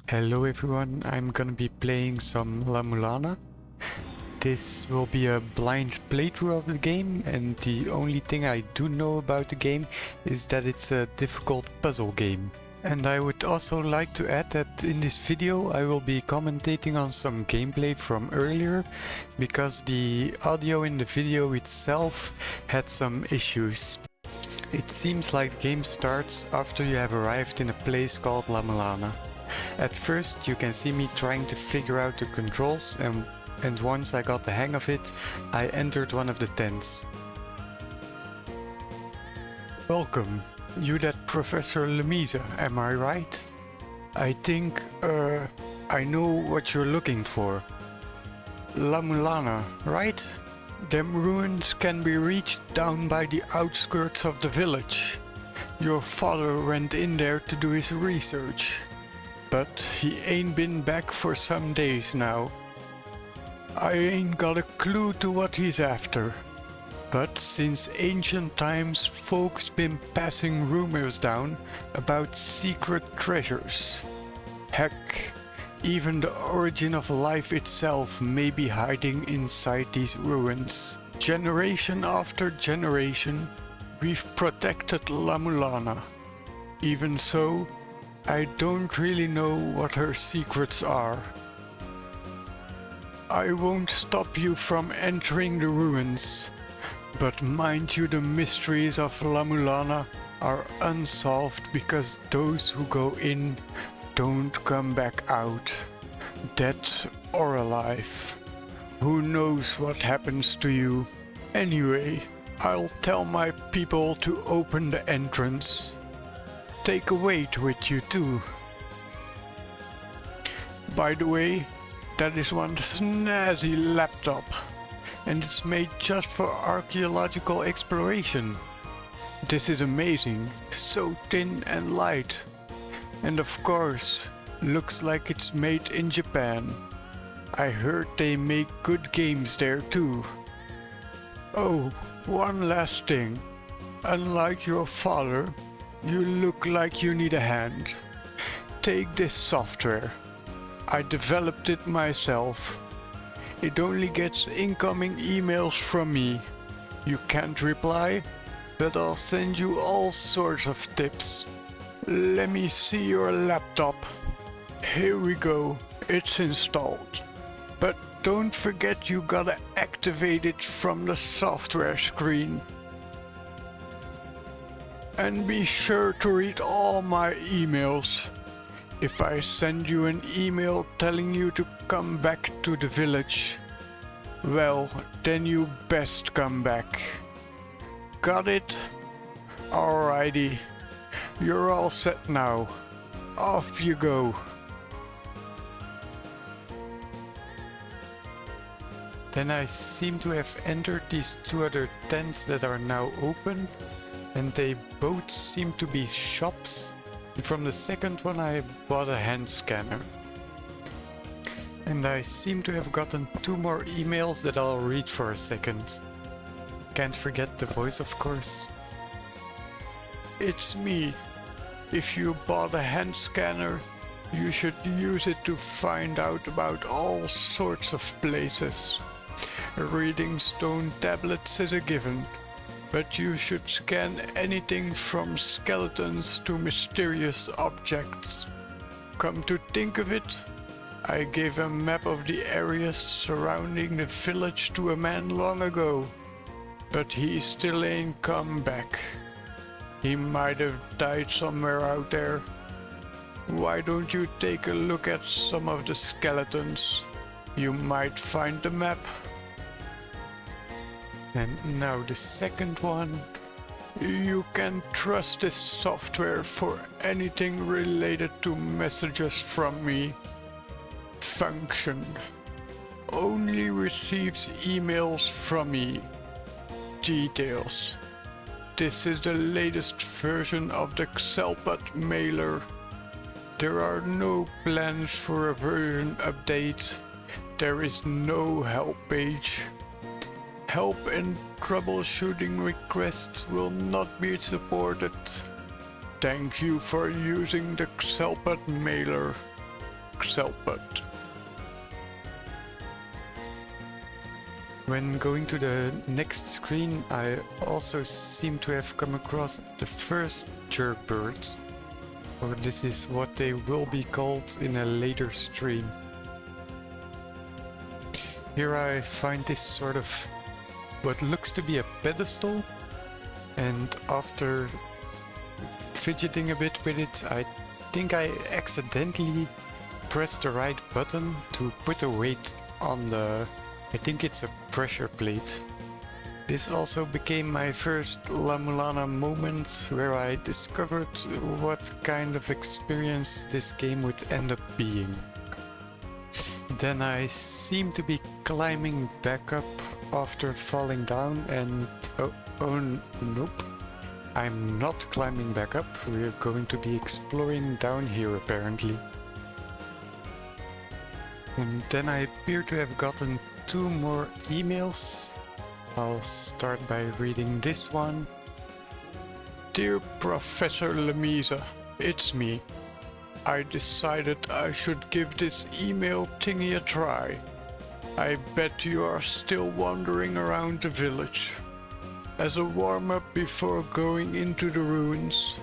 Hello everyone, I'm gonna be playing some La-Mulana. This will be a blind playthrough of the game, and the only thing I do know about the game is that it's a difficult puzzle game. And I would also like to add that in this video I will be commentating on some gameplay from earlier, because the audio in the video itself had some issues. It seems like the game starts after you have arrived in a place called La-Mulana. At first you can see me trying to figure out the controls, and once I got the hang of it, I entered one of the tents. Welcome. You that Professor Lemisa, am I right? I think, I know what you're looking for. La-Mulana, right? Them ruins can be reached down by the outskirts of the village. Your father went in there to do his research, but he ain't been back for some days now. I ain't got a clue to what he's after, but since ancient times folks been passing rumors down about secret treasures. Heck, even the origin of life itself may be hiding inside these ruins. Generation after generation, we've protected La-Mulana. Even so, I don't really know what her secrets are. I won't stop you from entering the ruins, but mind you, the mysteries of La-Mulana are unsolved because those who go in don't come back out, dead or alive. Who knows what happens to you? Anyway, I'll tell my people to open the entrance. Take a weight with you too. By the way, that is one snazzy laptop, and it's made just for archaeological exploration. This is amazing, so thin and light. And of course, looks like it's made in Japan. I heard they make good games there too. Oh, one last thing. Unlike your father, you look like you need a hand. Take this software. I developed it myself. It only gets incoming emails from me. You can't reply, but I'll send you all sorts of tips. Let me see your laptop. Here we go, it's installed. But don't forget you gotta activate it from the software screen. And be sure to read all my emails. If I send you an email telling you to come back to the village, well, then you best come back. Got it? Alrighty. You're all set now. Off you go. Then I seem to have entered these two other tents that are now open, and they both seem to be shops. From the second one I bought a hand scanner. And I seem to have gotten 2 more emails that I'll read for a second. Can't forget the voice, of course. It's me. If you bought a hand scanner, you should use it to find out about all sorts of places. Reading stone tablets is a given, but you should scan anything from skeletons to mysterious objects. Come to think of it, I gave a map of the areas surrounding the village to a man long ago, but he still ain't come back. He might have died somewhere out there. Why don't you take a look at some of the skeletons? You might find the map. And now the second one. You can trust this software for anything related to messages from me. Function. Only receives emails from me. Details. This is the latest version of the Xelpad mailer. There are no plans for a version update. There is no help page. Help and troubleshooting requests will not be supported. Thank you for using the Xelpad mailer. Xelput. When going to the next screen, I also seem to have come across the first jerkbirds, or this is what they will be called in a later stream. Here I find this sort of what looks to be a pedestal, and after fidgeting a bit with it, I think I accidentally pressed the right button to put a weight on the, I think it's a pressure plate. This also became my first La-Mulana moment, where I discovered what kind of experience this game would end up being. Then I seem to be climbing back up after falling down, and oh nope, I'm not climbing back up. We're going to be exploring down here apparently. And then I appear to have gotten 2 more emails. I'll start by reading this one. Dear Professor Lemisa, it's me. I decided I should give this email thingy a try. I bet you are still wandering around the village. As a warm-up before going into the ruins,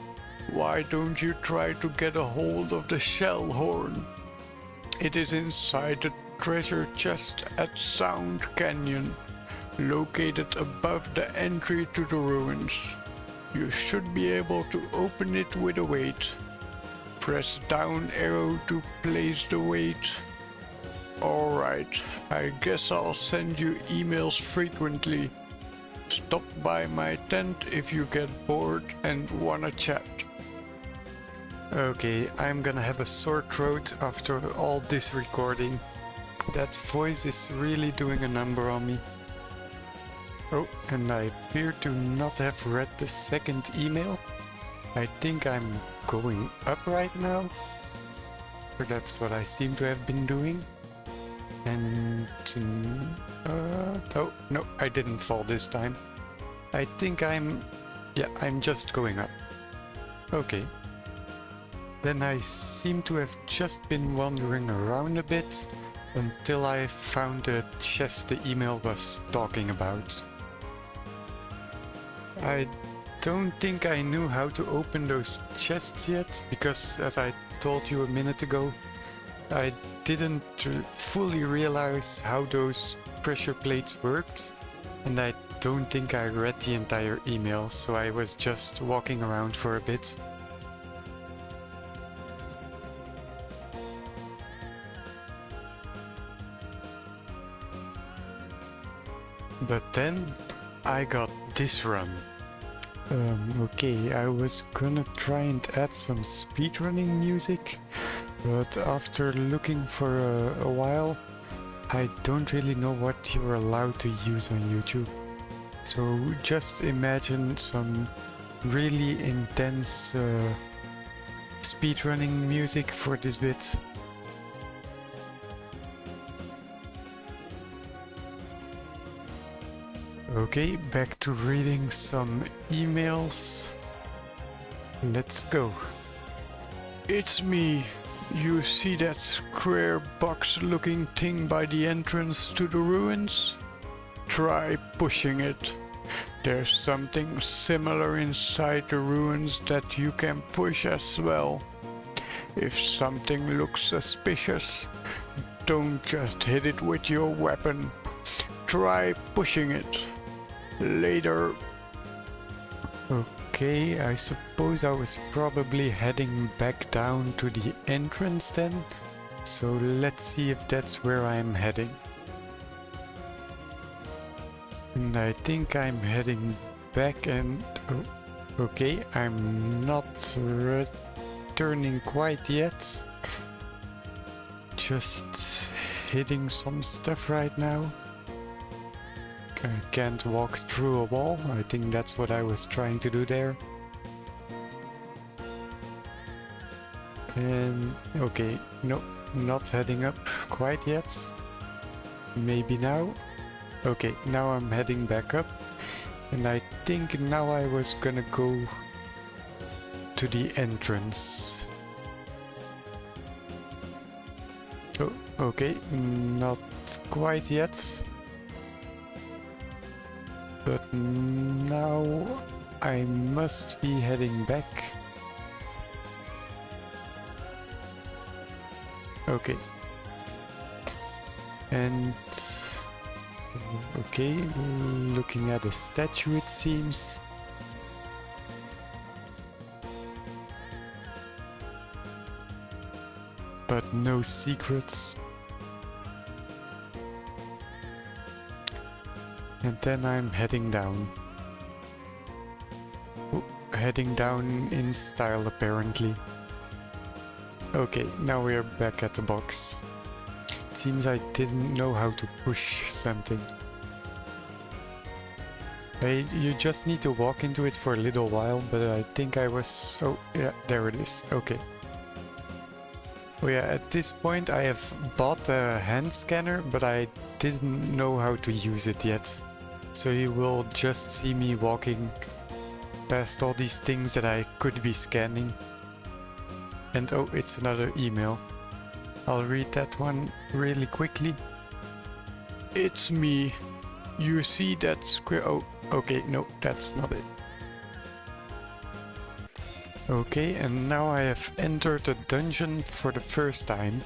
why don't you try to get a hold of the shell horn? It is inside the treasure chest at Sound Canyon, located above the entry to the ruins. You should be able to open it with a weight. Press down arrow to place the weight. Alright, I guess I'll send you emails frequently. Stop by my tent if you get bored and wanna chat. Okay, I'm gonna have a sore throat after all this recording. That voice is really doing a number on me. Oh, and I appear to not have read the second email. I think I'm going up right now. Or that's what I seem to have been doing. And oh no, I didn't fall this time. I think I'm just going up. Okay. Then I seem to have just been wandering around a bit until I found the chest the email was talking about. I don't think I knew how to open those chests yet, because as I told you a minute ago, I didn't fully realize how those pressure plates worked, and I don't think I read the entire email, so I was just walking around for a bit. But then I got this run. Okay, I was gonna try and add some speedrunning music, but after looking for a while, I don't really know what you're allowed to use on YouTube. So just imagine some really intense speedrunning music for this bit. Okay, back to reading some emails. Let's go. It's me. You see that square box looking thing by the entrance to the ruins? Try pushing it. There's something similar inside the ruins that you can push as well. If something looks suspicious, don't just hit it with your weapon. Try pushing it. Later. Okay, I suppose I was probably heading back down to the entrance then. So let's see if that's where I'm heading. And I think I'm heading back and... oh, okay, I'm not returning quite yet. Just hitting some stuff right now. I can't walk through a wall. I think that's what I was trying to do there. And okay, no, not heading up quite yet. Maybe now. Okay, now I'm heading back up. And I think now I was gonna go to the entrance. Oh, okay, not quite yet. But now I must be heading back. Okay. And okay, looking at a statue it seems. But no secrets. And then I'm heading down. Oh, heading down in style apparently. Okay, now we're back at the box. It seems I didn't know how to push something. You just need to walk into it for a little while, but I think I was... Oh, yeah, there it is. Okay. Oh yeah, at this point I have bought a hand scanner, but I didn't know how to use it yet. So you will just see me walking past all these things that I could be scanning. And oh, it's another email. I'll read that one really quickly. It's me. You see that square... Oh, okay, no, that's not it. Okay, and now I have entered the dungeon for the first time.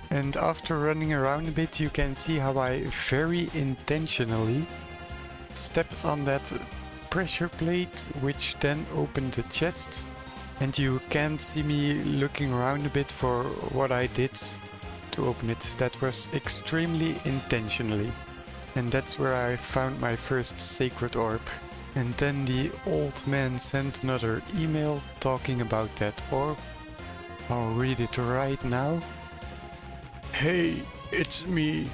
And after running around a bit, you can see how I very intentionally stepped on that pressure plate, which then opened the chest. And you can see me looking around a bit for what I did to open it. That was extremely intentionally. And that's where I found my first sacred orb. And then the old man sent another email talking about that orb. I'll read it right now. Hey, it's me.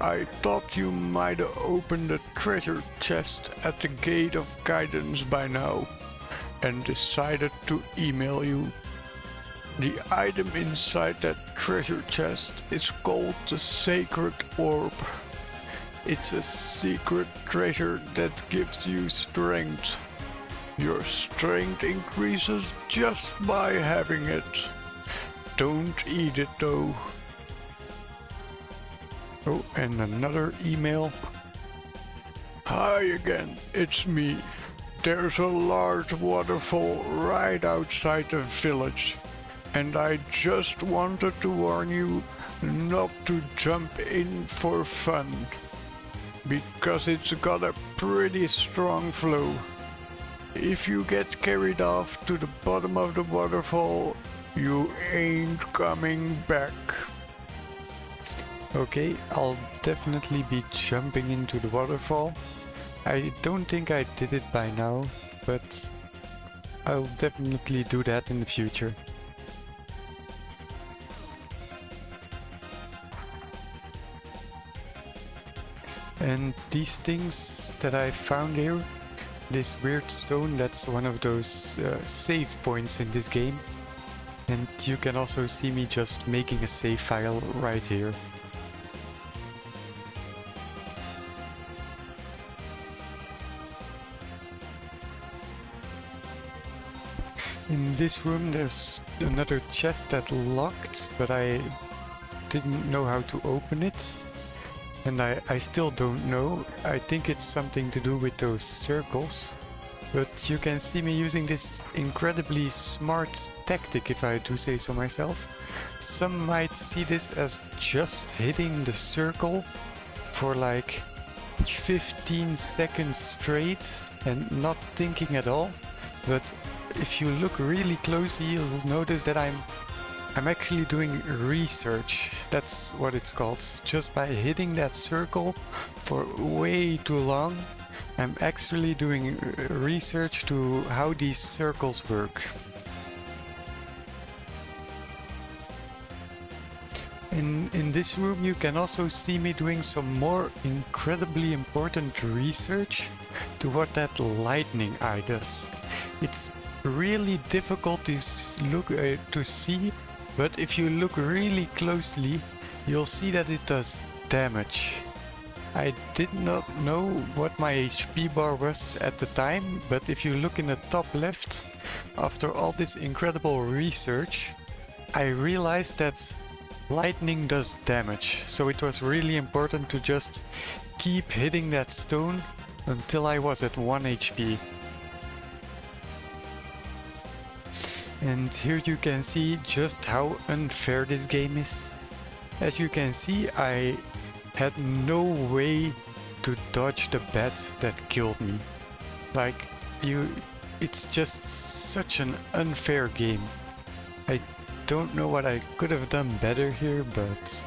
I thought you might have opened the treasure chest at the Gate of Guidance by now, and decided to email you. The item inside that treasure chest is called the Sacred Orb. It's a secret treasure that gives you strength. Your strength increases just by having it. Don't eat it though. Oh, and another email. Hi again, it's me. There's a large waterfall right outside the village, and I just wanted to warn you not to jump in for fun, because it's got a pretty strong flow. If you get carried off to the bottom of the waterfall, you ain't coming back. Okay, I'll definitely be jumping into the waterfall. I don't think I did it by now, but I'll definitely do that in the future. And these things that I found here, this weird stone, that's one of those save points in this game. And you can also see me just making a save file right here. In this room there's another chest that locked, but I didn't know how to open it. And I still don't know. I think it's something to do with those circles. But you can see me using this incredibly smart tactic, if I do say so myself. Some might see this as just hitting the circle for like 15 seconds straight and not thinking at all. But if you look really closely, you'll notice that I'm actually doing research. That's what it's called. Just by hitting that circle for way too long, I'm actually doing research to how these circles work. In this room you can also see me doing some more incredibly important research to what that lightning eye does. It's really difficult to see, but if you look really closely, you'll see that it does damage. I did not know what my HP bar was at the time, but if you look in the top left, after all this incredible research, I realized that lightning does damage, so it was really important to just keep hitting that stone until I was at 1 HP. And here you can see just how unfair this game is. As you can see, I had no way to dodge the bat that killed me. Like, it's just such an unfair game. I don't know what I could have done better here, but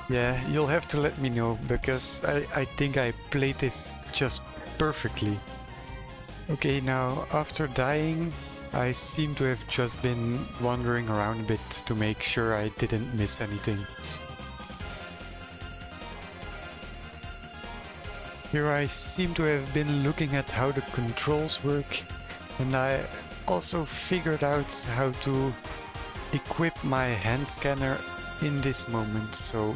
yeah, you'll have to let me know, because I think I played this just perfectly. Okay, now after dying, I seem to have just been wandering around a bit to make sure I didn't miss anything. Here I seem to have been looking at how the controls work, and I also figured out how to equip my hand scanner in this moment, so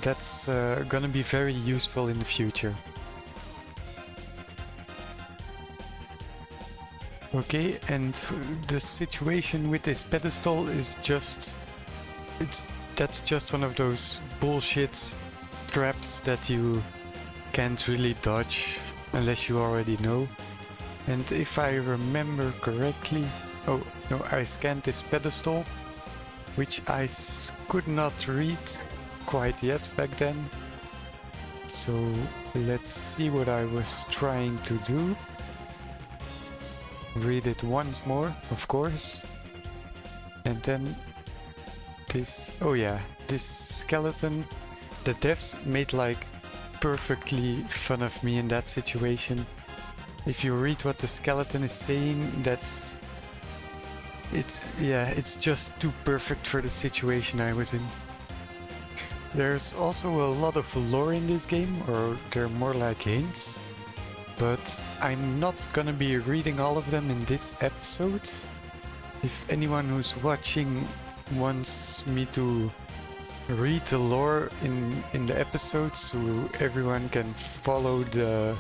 that's gonna be very useful in the future. Okay, and the situation with this pedestal is that's just one of those bullshit traps that you can't really dodge unless you already know. And if I remember correctly, oh no, I scanned this pedestal, which I could not read quite yet back then. So let's see what I was trying to do. Read it once more, of course. And then this, oh yeah, this skeleton, the devs made like perfectly fun of me in that situation. If you read what the skeleton is saying, it's just too perfect for the situation I was in. There's also a lot of lore in this game, or they're more like hints, but I'm not gonna be reading all of them in this episode. If anyone who's watching wants me to read the lore in the episodes so everyone can follow the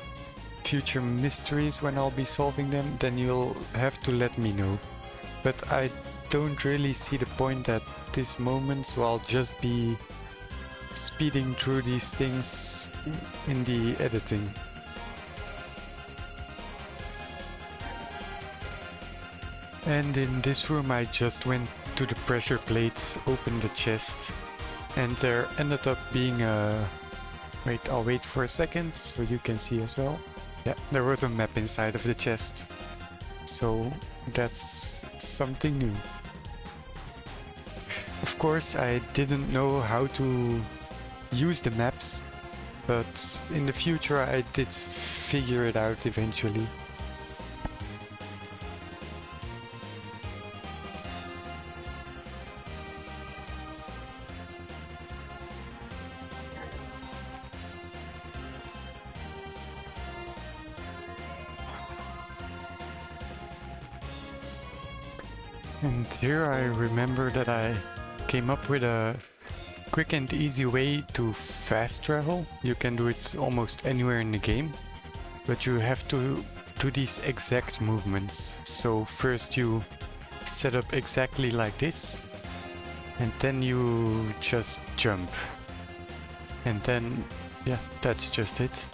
future mysteries when I'll be solving them, then you'll have to let me know. But I don't really see the point at this moment, so I'll just be speeding through these things in the editing. And in this room I just went to the pressure plates, opened the chest, and there ended up being a... Wait, I'll wait for a second so you can see as well. Yeah, there was a map inside of the chest. So that's something new. Of course, I didn't know how to use the maps, but in the future I did figure it out eventually. And here I remember that I came up with a quick and easy way to fast travel. You can do it almost anywhere in the game, but you have to do these exact movements. So first you set up exactly like this, and then you just jump. And then, yeah, that's just it.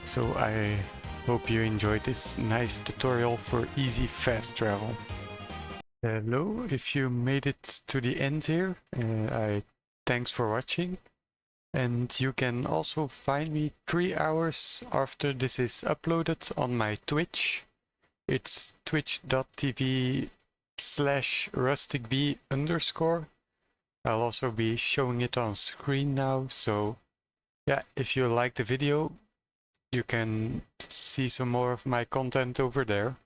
So I hope you enjoyed this nice tutorial for easy fast travel. Hello, if you made it to the end here, thanks for watching. And you can also find me 3 hours after this is uploaded on my Twitch. It's twitch.tv/rusticbee_. I'll also be showing it on screen now, so yeah, if you like the video, you can see some more of my content over there.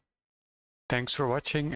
Thanks for watching.